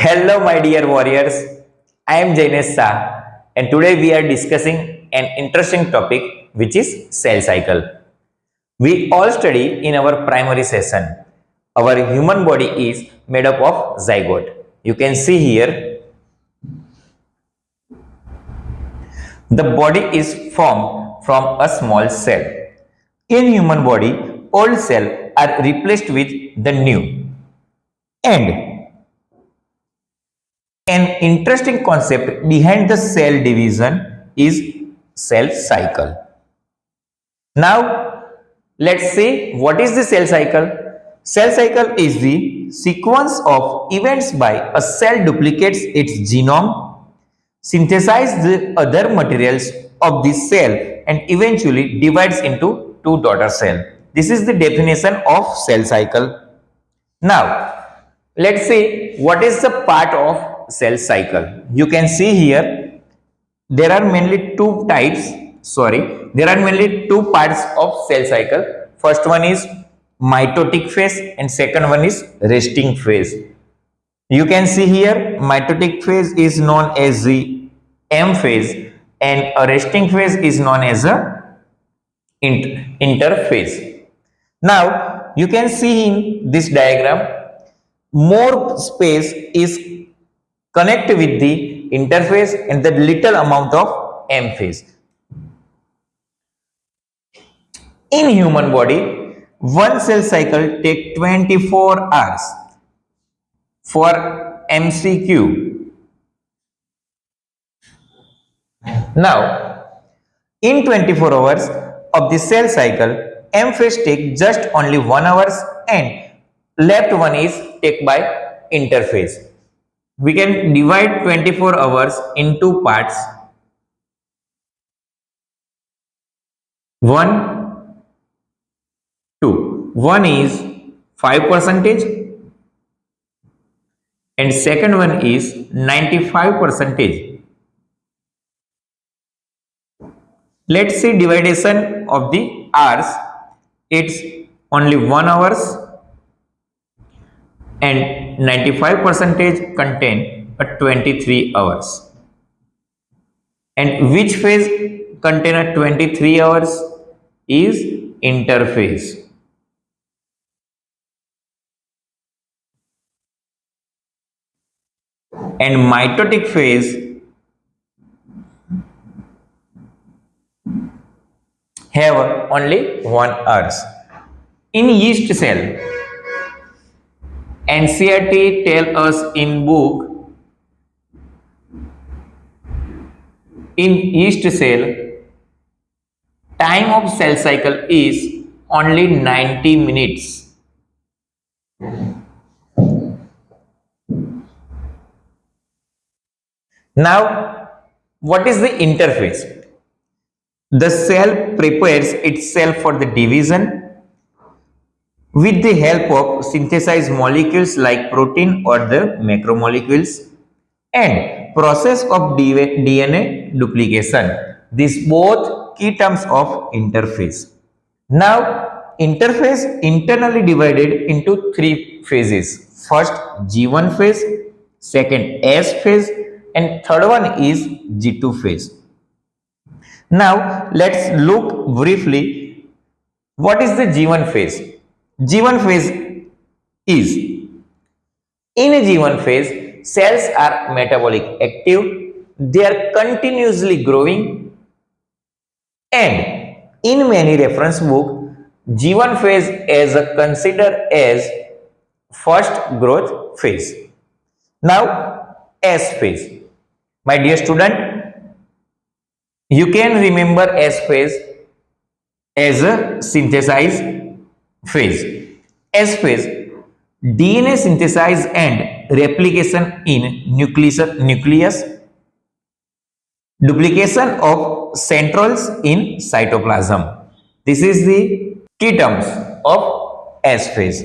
Hello, my dear warriors. I am Jainesh Shah, and today we are discussing an interesting topic which is cell cycle. We all study in our primary session. Our human body is made up of zygote. You can see here the body is formed from a small cell. In human body, old cells are replaced with the new. And an interesting concept behind the cell division is cell cycle. Now, let's see what is the cell cycle. Cell cycle is the sequence of events by a cell duplicates its genome, synthesizes the other materials of the cell, and eventually divides into two daughter cells. This is the definition of cell cycle. Now, let's see what is the part of cell cycle. You can see here there are mainly two types. There are mainly two parts of cell cycle. First one is mitotic phase and second one is resting phase. You can see here mitotic phase is known as the M phase and a resting phase is known as a interphase. Now you can see in this diagram more space is connected with the interphase and the little amount of M phase. In human body, one cell cycle take 24 hours for MCQ. Now, in 24 hours of the cell cycle, M phase take just only 1 hour and left one is take by interphase. We can divide 24 hours into parts. 1, 2. One is 5% and second one is 95%. Let's see division of the hours. It's only 1 hours and 95% contain a 23 hours. And which phase contain a 23 hours is interphase. And mitotic phase have only 1 hour. In yeast cell, NCERT tell us in book, in yeast cell, time of cell cycle is only 90 minutes. Now, what is the interphase? The cell prepares itself for the division with the help of synthesized molecules like protein or the macromolecules and process of DNA duplication. These both key terms of interphase. Now, interphase internally divided into three phases. First, G1 phase, second, S phase, and third one is G2 phase. Now, let's look briefly what is the G1 phase. G1 phase is, in a G1 phase, cells are metabolic active, they are continuously growing, and in many reference book, G1 phase is considered as first growth phase. Now, S phase. My dear student, you can remember S phase as a synthesized phase. S phase, DNA synthesis and replication in nucleus, duplication of centrioles in cytoplasm. This is the key terms of S phase.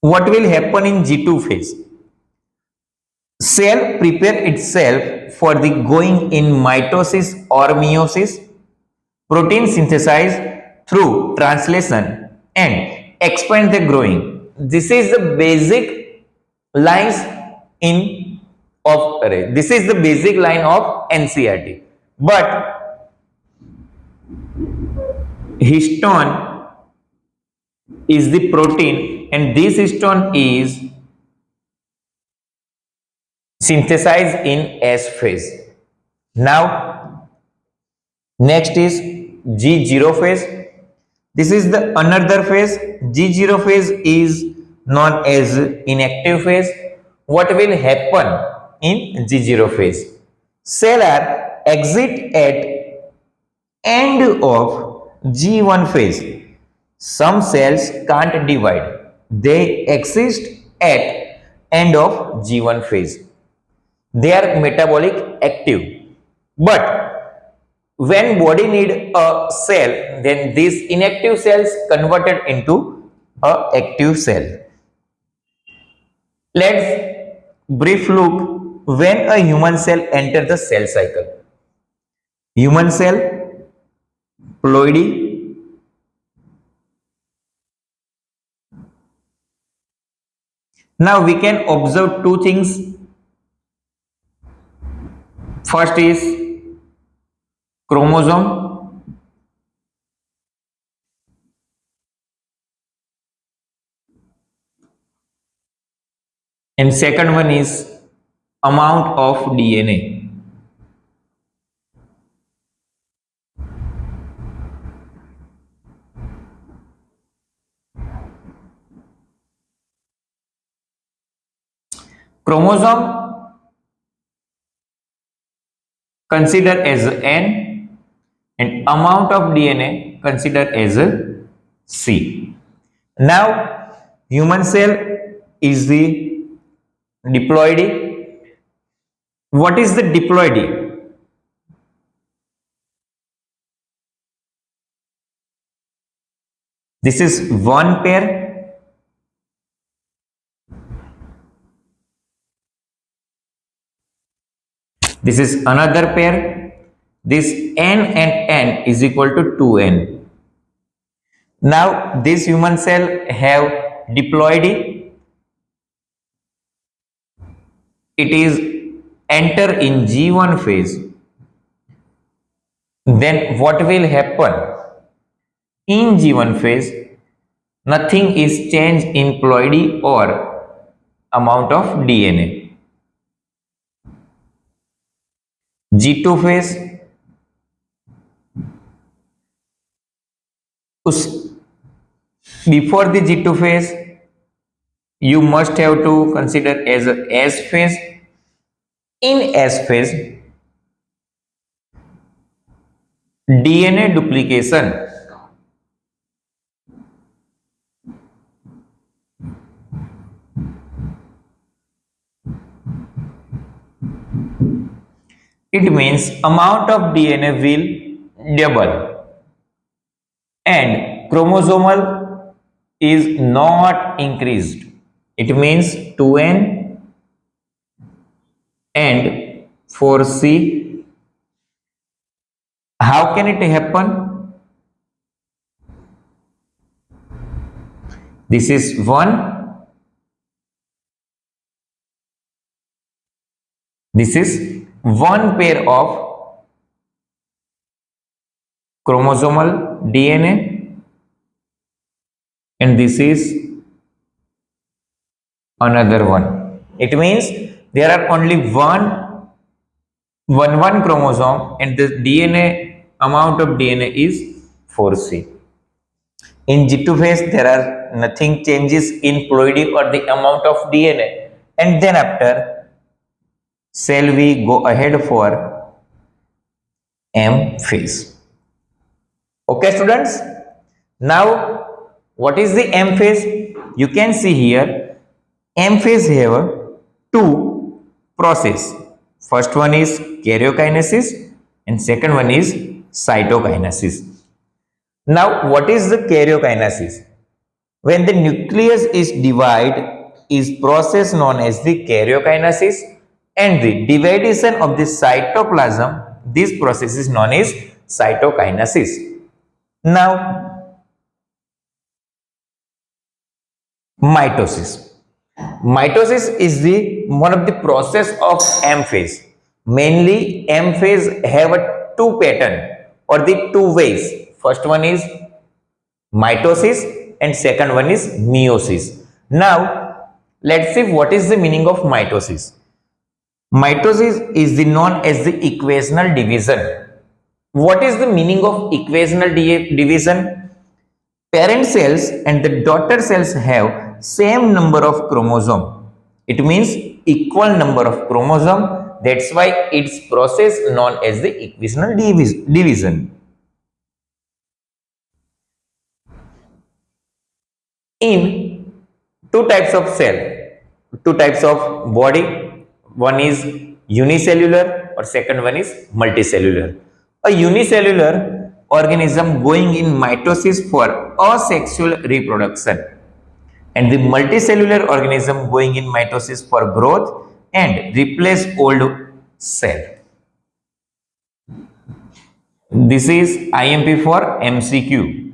What will happen in G2 phase? Cell prepare itself for the going in mitosis or meiosis, protein synthesized through translation and expand the growing. This is the basic lines in of array. This is the basic line of NCERT. But histone is the protein, and this histone is synthesized in S phase. Now next is G0 phase. This is the another phase. G0 phase is known as inactive phase. What will happen in G0 phase? Cell are exit at end of G1 phase. Some cells can't divide. They exist at end of G1 phase. They are metabolic active. But when body need a cell, then these inactive cells converted into a active cell. Let's brief look when a human cell enter the cell cycle. Human cell, ploidy, now we can observe two things. First is chromosome, and second one is amount of DNA. Chromosome consider as N, and amount of DNA consider as C. Now human cell is the diploidy. What is the diploidy? This is one pair. This is another pair. This N and N is equal to 2N. Now this human cell have diploidy. It is enter in G1 phase. Then what will happen? In G1 phase, nothing is changed in ploidy or amount of DNA. G2 phase, before the G2 phase, you must have to consider as a S phase. In S phase, DNA duplication it means amount of DNA will double, and chromosomal is not increased. It means 2N and 4C. How can it happen? This is 1. This is one pair of chromosomal DNA, and this is another one. It means there are only one chromosome, and the DNA amount of DNA is 4C. In G2 phase, there are nothing changes in ploidy or the amount of DNA, and then after shall we go ahead for M phase. Okay students, now what is the M phase? You can see here M phase have two process. First one is karyokinesis and second one is cytokinesis. Now what is the karyokinesis? When the nucleus is divided is process known as the karyokinesis, and the division of the cytoplasm, this process is known as cytokinesis. Now mitosis. Mitosis is the one of the process of M phase. Mainly M phase have a two pattern or the two ways. First one is mitosis and second one is meiosis. Now let's see what is the meaning of mitosis. Mitosis is the known as the equational division. What is the meaning of equational division? Parent cells and the daughter cells have same number of chromosome. It means equal number of chromosome. That's why it's process known as the equational division. In two types of cell, two types of body, one is unicellular or second one is multicellular. A unicellular organism going in mitosis for asexual reproduction and the multicellular organism going in mitosis for growth and replace old cell. This is IMP for MCQ.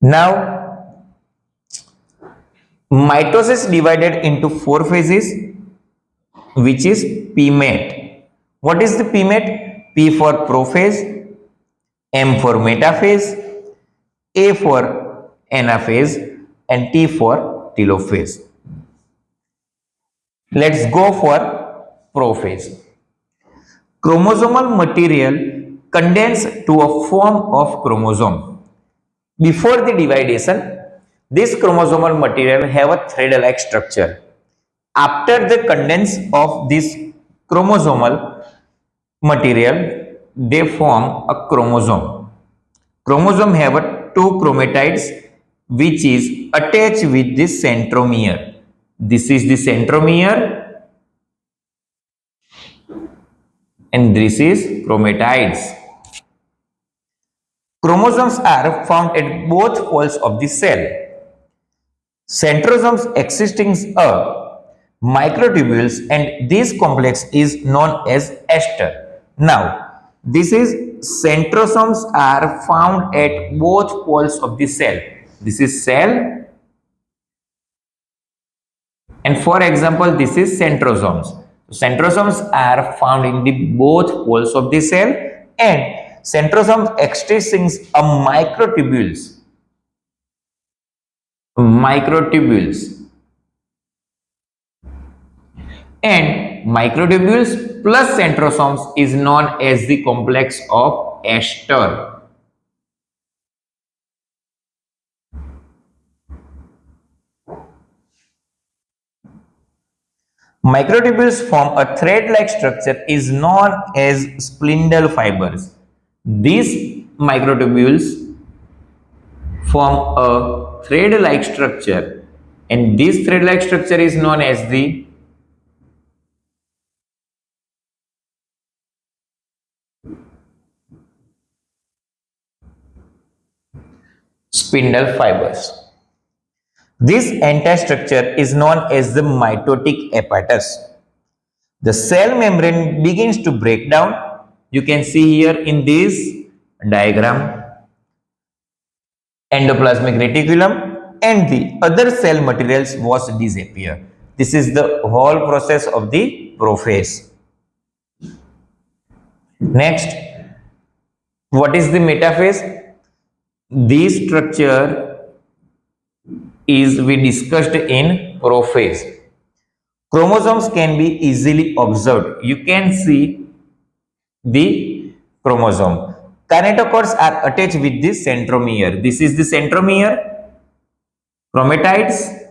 Now, mitosis divided into four phases, which is PMAT. What is the PMAT? P for prophase, M for metaphase, A for anaphase, and T for telophase. Let's go for prophase. Chromosomal material condensed to a form of chromosome. Before the dividation, this chromosomal material have a thread-like structure. After the condense of this chromosomal material, they form a chromosome. Chromosome have a two chromatids which is attached with the centromere. This is the centromere and this is chromatids. Chromosomes are found at both poles of the cell. Centrosomes existing are microtubules and this complex is known as ester. Now, this is centrosomes are found at both poles of the cell. This is cell and for example, this is centrosomes. Centrosomes are found in the both poles of the cell and centrosomes existing are microtubules. And microtubules plus centrosomes is known as the complex of ester. Microtubules form a thread-like structure is known as spindle fibers. These microtubules form a thread-like structure and this thread-like structure is known as the spindle fibers. This entire structure is known as the mitotic apparatus. The cell membrane begins to break down. You can see here in this diagram endoplasmic reticulum and the other cell materials was disappear. This is the whole process of the prophase. Next, what is the metaphase? This structure is we discussed in prophase. Chromosomes can be easily observed. You can see the chromosome. Kinetochores are attached with the centromere. This is the centromere, chromatids,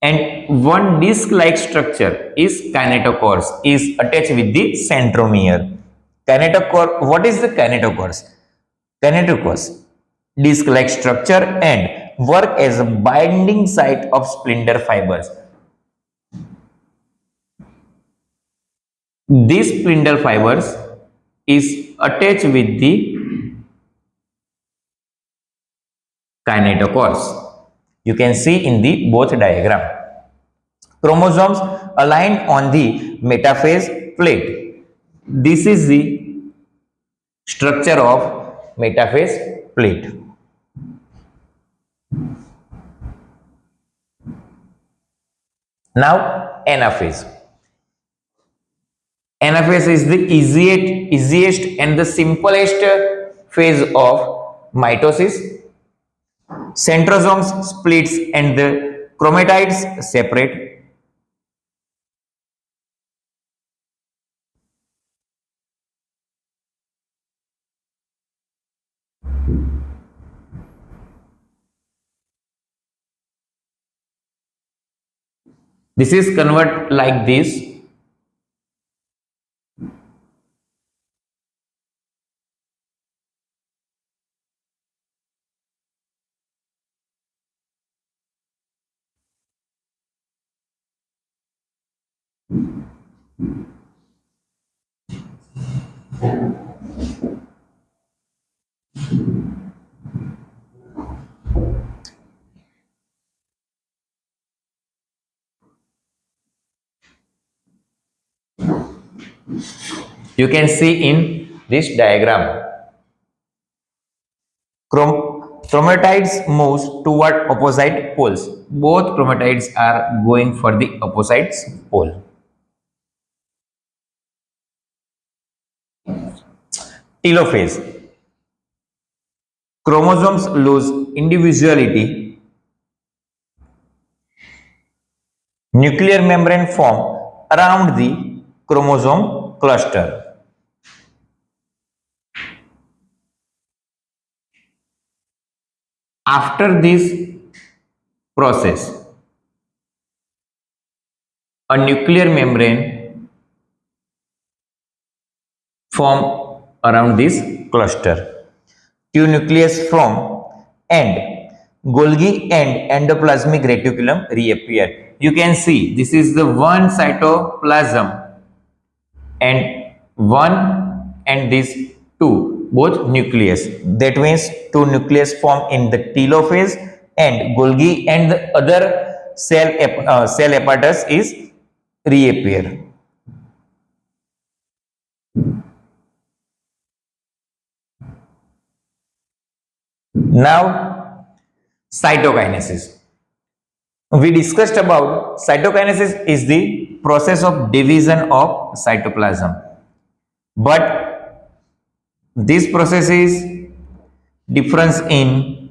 and one disc-like structure is kinetochores is attached with the centromere. Kinetochore, what is the kinetochores? Kinetochores, disc-like structure and work as a binding site of spindle fibers. These spindle fibers is attached with the kinetochores. You can see in the both diagram. Chromosomes aligned on the metaphase plate. This is the structure of metaphase plate. Now anaphase. Anaphase is the easiest and the simplest phase of mitosis. Centrosomes splits and the chromatids separate. This is convert like this. You can see in this diagram. Chromatids moves toward opposite poles. Both chromatids are going for the opposite pole. Telophase. Chromosomes lose individuality. Nuclear membrane form around the chromosome cluster. After this process, a nuclear membrane form around this cluster. Two nucleus form and Golgi and endoplasmic reticulum reappear. You can see this is the one cytoplasm and one and this two both nucleus. That means two nucleus form in the telophase and Golgi and the other cell apparatus is reappear. Now cytokinesis. We discussed about cytokinesis is the process of division of cytoplasm, but this process is difference in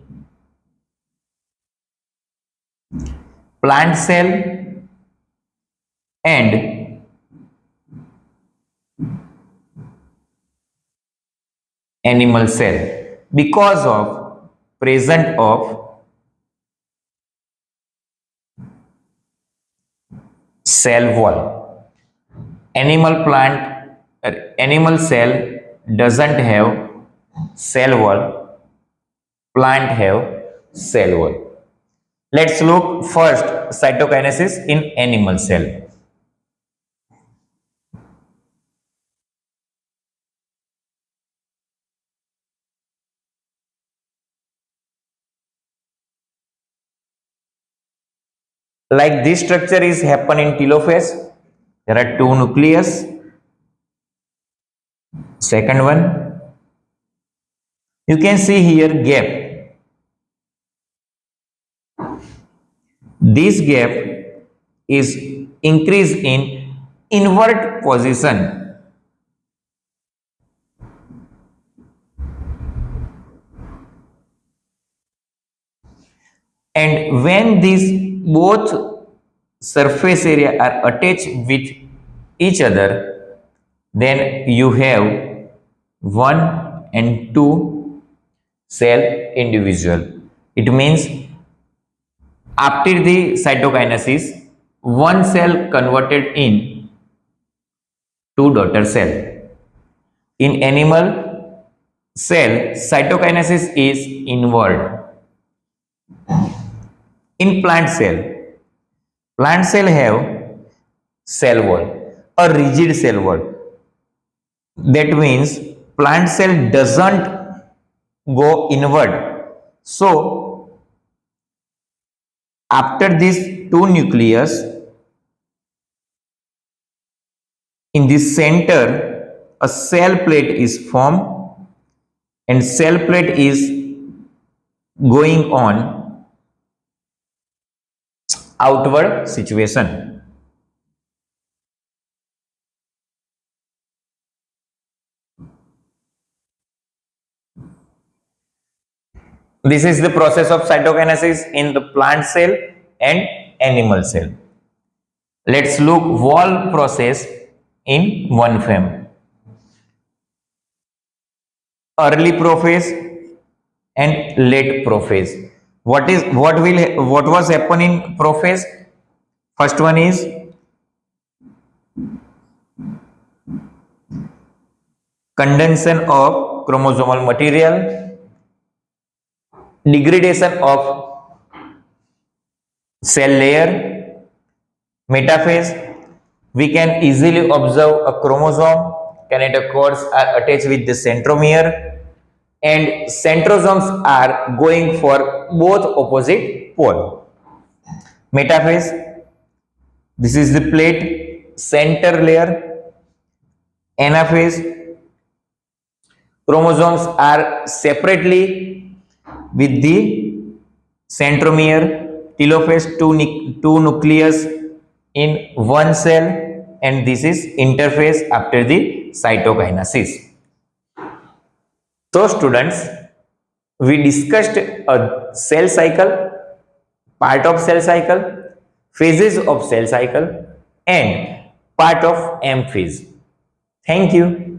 plant cell and animal cell because of presence of cell wall. Animal cell doesn't have cell wall, plant have cell wall. Let's look first cytokinesis in animal cell. Like this structure is happen in telophase. There are two nucleus. Second one, you can see here gap. This gap is increase in invert position. And when these both surface area are attached with each other, then you have one and two cell individual. It means after the cytokinesis, one cell converted in two daughter cell. In animal cell, cytokinesis is inward. In plant cell have cell wall, a rigid cell wall. That means plant cell doesn't go inward. So after these two nucleus, in the center a cell plate is formed and cell plate is going on outward situation. This is the process of cytokinesis in the plant cell and animal cell. Let's look wall process in one frame. Early prophase and late prophase. What was happen in prophase? First one is condensation of chromosomal material, degradation of cell layer. Metaphase, we can easily observe a chromosome, kinetochores are attached with the centromere, and centrosomes are going for both opposite pole. Metaphase, this is the plate center layer. Anaphase, chromosomes are separately with the centromere. Telophase, two nucleus in one cell, and this is interphase after the cytokinesis. So students, we discussed a cell cycle, part of cell cycle, phases of cell cycle, and part of M phase. Thank you.